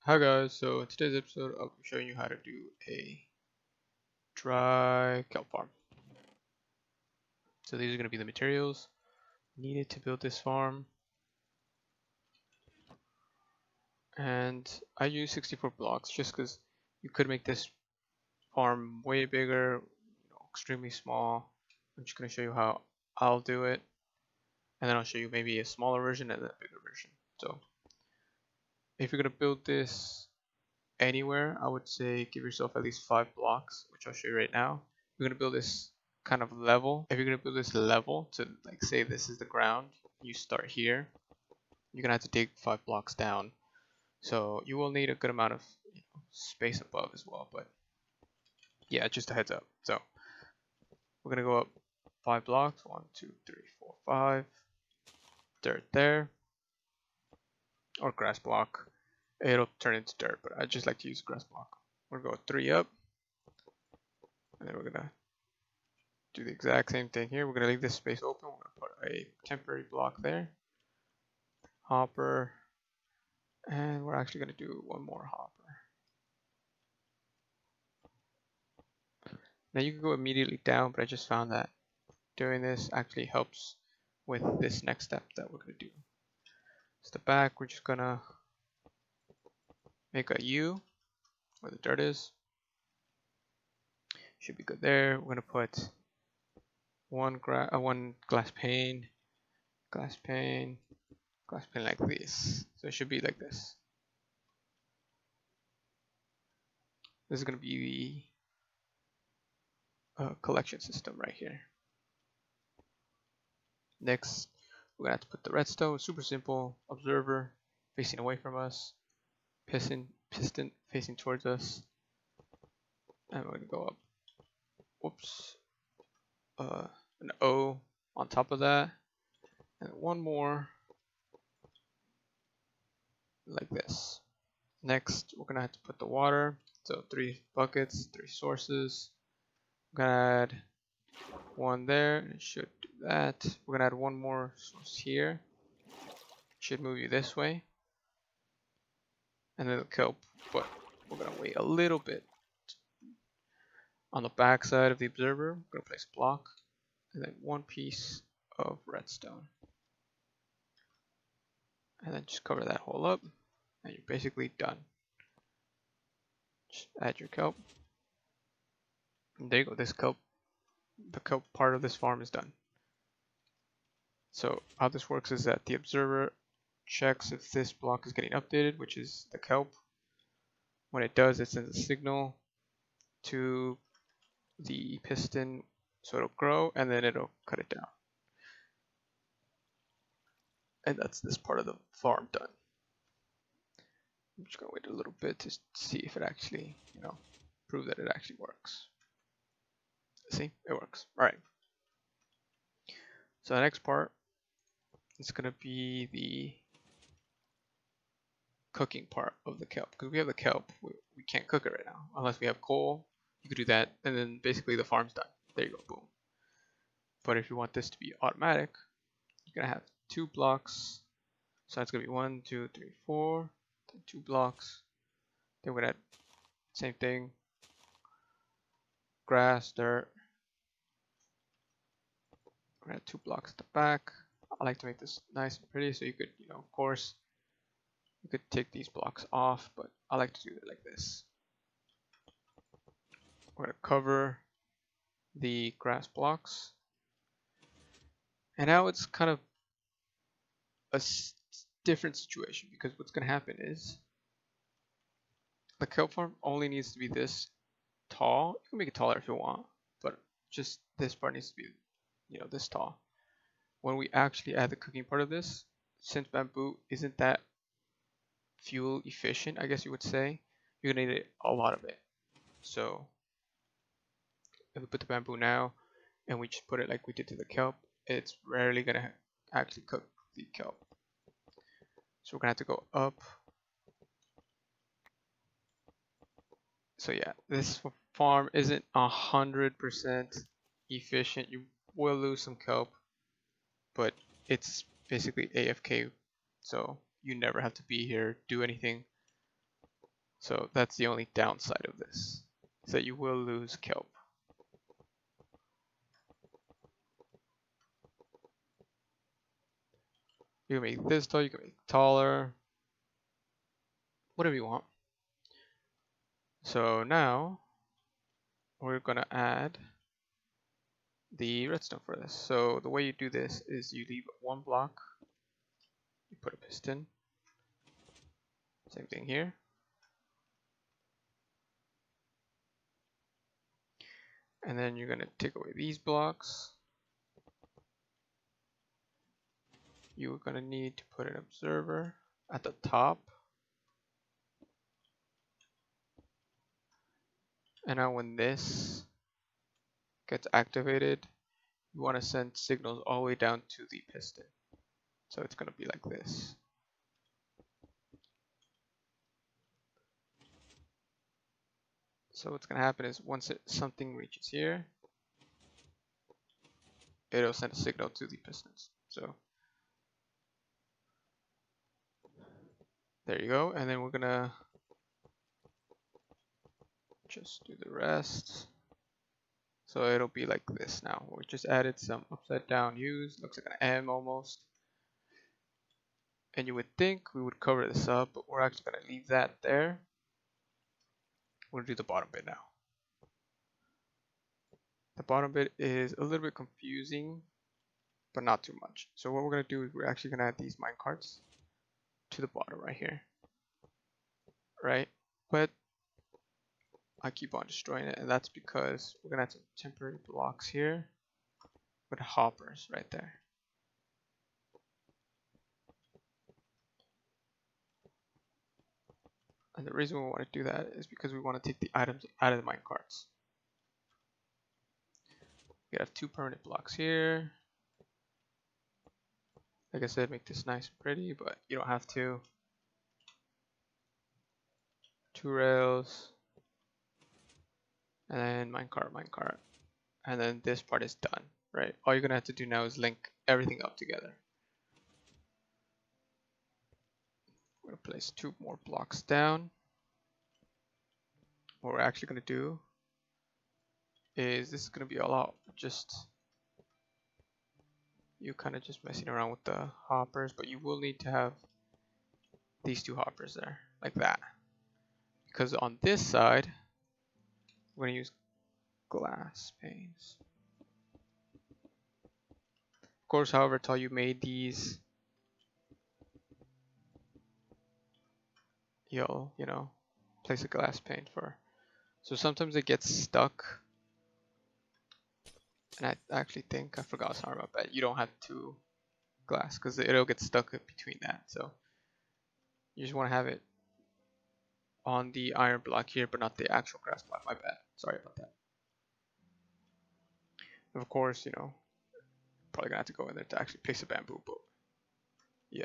Hi guys, so in today's episode I'll be showing you how to do a dry kelp farm. So these are going to be the materials needed to build this farm, and I use 64 blocks just because you could make this farm way bigger, extremely small. I'm just going to show you how I'll do it, and then I'll show you maybe a smaller version and then a bigger version. So if you're going to build this anywhere, I would say give yourself at least 5 blocks, which I'll show you right now. You're gonna build this kind of level. If you're gonna build this level to like say this is the ground, you start here. You're gonna have to dig 5 blocks down. So you will need a good amount of space above as well. But yeah, just a heads up. So we're gonna go up 5 blocks. 1, 2, 3, 4, 5. Dirt there, or grass block. It'll turn into dirt, but I just like to use grass block. We're gonna go 3 up, and then we're gonna do the exact same thing here. We're going to leave this space open. We're going to put a temporary block there. Hopper. And we're actually going to do one more hopper. Now you can go immediately down, but I just found that doing this actually helps with this next step that we're going to do. So the back, we're just going to make a U where the dirt is. Should be good there. We're going to put one glass pane, glass pane, glass pane like this. So it should be like this. This is going to be the collection system right here. Next, we're gonna have to put the redstone. Super simple. Observer facing away from us, piston facing towards us, and we're gonna go up. Whoops. An O on top of that, and one more like this. Next, we're gonna have to put the water. So 3 buckets, 3 sources. We're gonna add one there. It should do that. We're gonna add one more source here. Should move you this way. And then the kelp, but we're gonna wait a little bit. On the back side of the observer, we're gonna place a block and then 1 piece of redstone. And then just cover that hole up, and you're basically done. Just add your kelp. And there you go, the kelp part of this farm is done. So how this works is that the observer checks if this block is getting updated, which is the kelp. When it does, it sends a signal to the piston so it'll grow, and then it'll cut it down. And that's this part of the farm done. I'm just gonna wait a little bit to see if it actually, prove that it actually works. See, it works. All right. So the next part is gonna be the cooking part of the kelp. Because we have the kelp, we can't cook it right now unless we have coal. You could do that, and then basically the farm's done. There you go, boom. But if you want this to be automatic, you're gonna have 2 blocks. So that's gonna be 1, 2, 3, 4, then 2 blocks. Then we're gonna add same thing, grass, dirt. We're gonna add 2 blocks at the back. I like to make this nice and pretty, so you could, of course, you could take these blocks off, but I like to do it like this. We're gonna cover the grass blocks, and now it's kind of a different situation because what's gonna happen is the kelp farm only needs to be this tall. You can make it taller if you want, but just this part needs to be, this tall. When we actually add the cooking part of this, since bamboo isn't that fuel efficient, I guess you would say, you're gonna need a lot of it. So if we put the bamboo now and we just put it like we did to the kelp, it's rarely gonna actually cook the kelp. So we're gonna have to go up. So yeah, this farm isn't 100% efficient. You will lose some kelp, but it's basically AFK, so you never have to be here, do anything. So that's the only downside of this, is that you will lose kelp. You can make this tall, you can make it taller, whatever you want. So now we're gonna add the redstone for this. So the way you do this is you leave one block, you put a piston, same thing here. And then you're gonna take away these blocks. You're gonna need to put an observer at the top. And now when this gets activated, you want to send signals all the way down to the piston. So it's going to be like this. So what's going to happen is once something reaches here, it'll send a signal to the pistons. So there you go. And then we're going to just do the rest. So it'll be like this now. We just added some upside down U's. Looks like an M almost. And you would think we would cover this up, but we're actually going to leave that there. We're going to do the bottom bit now. The bottom bit is a little bit confusing, but not too much. So what we're going to do is we're actually going to add these mine carts to the bottom right here. Right? But I keep on destroying it, and that's because we're going to have some temporary blocks here with hoppers right there. And the reason we want to do that is because we want to take the items out of the mine carts. We have 2 permanent blocks here. Like I said, make this nice and pretty, but you don't have to. 2 rails. And then minecart, minecart. And then this part is done, right? All you're gonna have to do now is link everything up together. We're gonna place 2 more blocks down. What we're actually gonna do is this is gonna be a lot just you kind of just messing around with the hoppers, but you will need to have these 2 hoppers there, like that. Because on this side, we're gonna use glass panes. Of course, however tall you made these, you'll, place a glass pane for. So sometimes it gets stuck. And I actually think, I forgot, sorry about that. You don't have 2 glass because it'll get stuck between that. So you just want to have it on the iron block here, but not the actual grass block. My bad. Sorry about that. And of course, probably gonna have to go in there to actually place a bamboo, but yeah.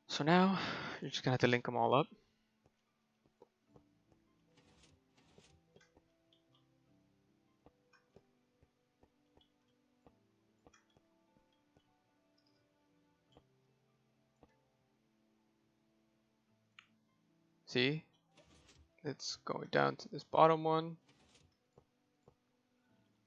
So now you're just gonna have to link them all up. See, it's going down to this bottom one.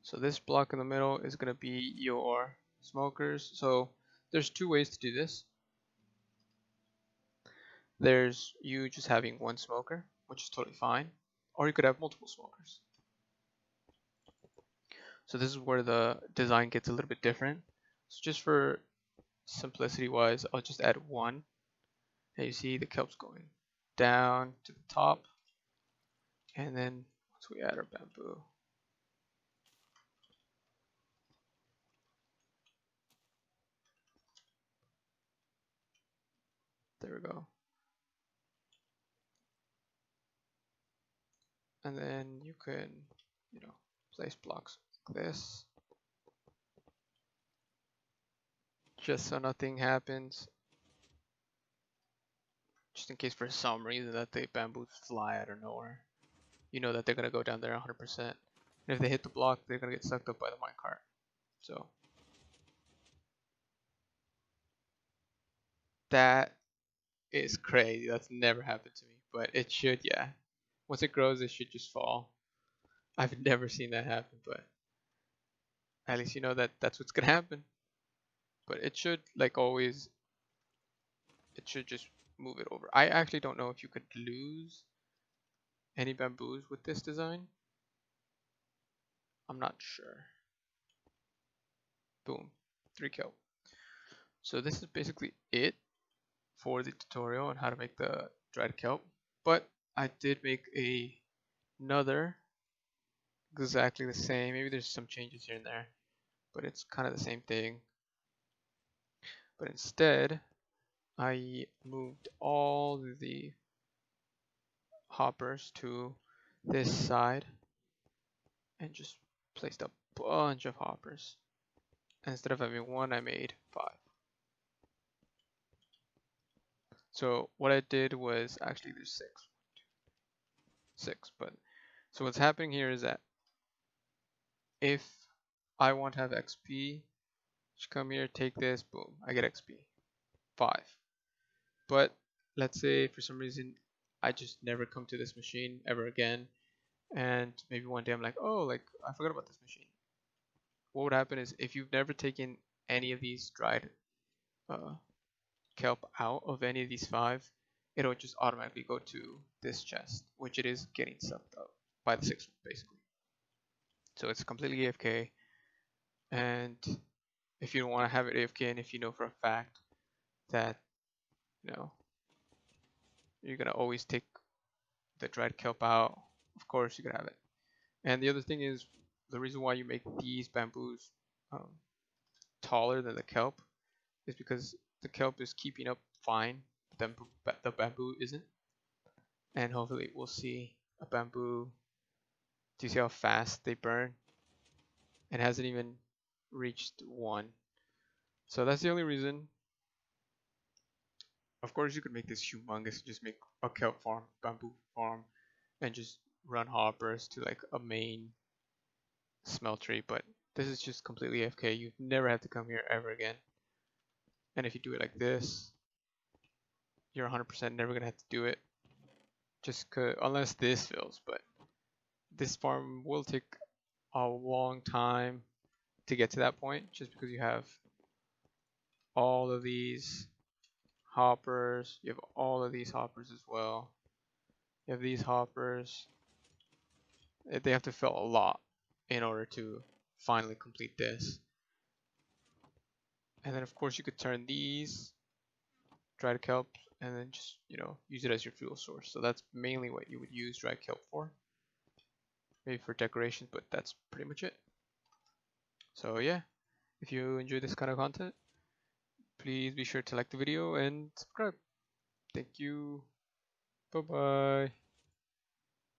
So this block in the middle is gonna be your smokers. So there's 2 ways to do this. There's you just having 1 smoker, which is totally fine, or you could have multiple smokers. So this is where the design gets a little bit different. So just for simplicity wise, I'll just add 1. And you see the kelp's going down to the top. And then once we add our bamboo, there we go. And then you can, place blocks like this. Just so nothing happens. Just in case for some reason that the bamboos fly out of nowhere. You know that they're gonna go down there 100%. And if they hit the block, they're gonna get sucked up by the minecart. So that is crazy. That's never happened to me, but it should, yeah. Once it grows, it should just fall. I've never seen that happen, but at least you know that that's what's gonna happen. But it should, like always, it should just move it over. I actually don't know if you could lose any bamboos with this design. I'm not sure. Boom, 3 kelp. So this is basically it for the tutorial on how to make the dried kelp. But I did make another exactly the same. Maybe there's some changes here and there, but it's kind of the same thing. But instead, I moved all the hoppers to this side and just placed a bunch of hoppers. And instead of having one, I made 5. So what I did was actually there's 6, but so what's happening here is that if I want to have XP, just come here, take this, boom, I get XP, 5. But let's say for some reason I just never come to this machine ever again, and maybe one day I'm like, oh, like I forgot about this machine. What would happen is if you've never taken any of these dried uh, kelp out of any of these 5, it'll just automatically go to this chest, which it is getting sucked up by the 6th one, basically. So it's completely AFK, and if you don't want to have it AFK, and if you know for a fact that you know you're gonna always take the dried kelp out, of course you can have it. And the other thing is the reason why you make these bamboos um, taller than the kelp is because the kelp is keeping up fine, the bamboo isn't. And hopefully we'll see a bamboo. Do you see how fast they burn? It hasn't even reached 1. So that's the only reason. Of course you could make this humongous, just make a kelp farm, bamboo farm, and just run hoppers to like a main smeltery, but this is just completely AFK. You never have to come here ever again. And if you do it like this, you're 100% never gonna have to do it, just unless this fills. But this farm will take a long time to get to that point, just because you have all of these hoppers. You have all of these hoppers as well. You have these hoppers. They have to fill a lot in order to finally complete this. And then of course you could turn these dried kelp and then just, use it as your fuel source. So that's mainly what you would use dried kelp for. Maybe for decoration, but that's pretty much it. So yeah, if you enjoy this kind of content, please be sure to like the video and subscribe. Thank you. Bye bye.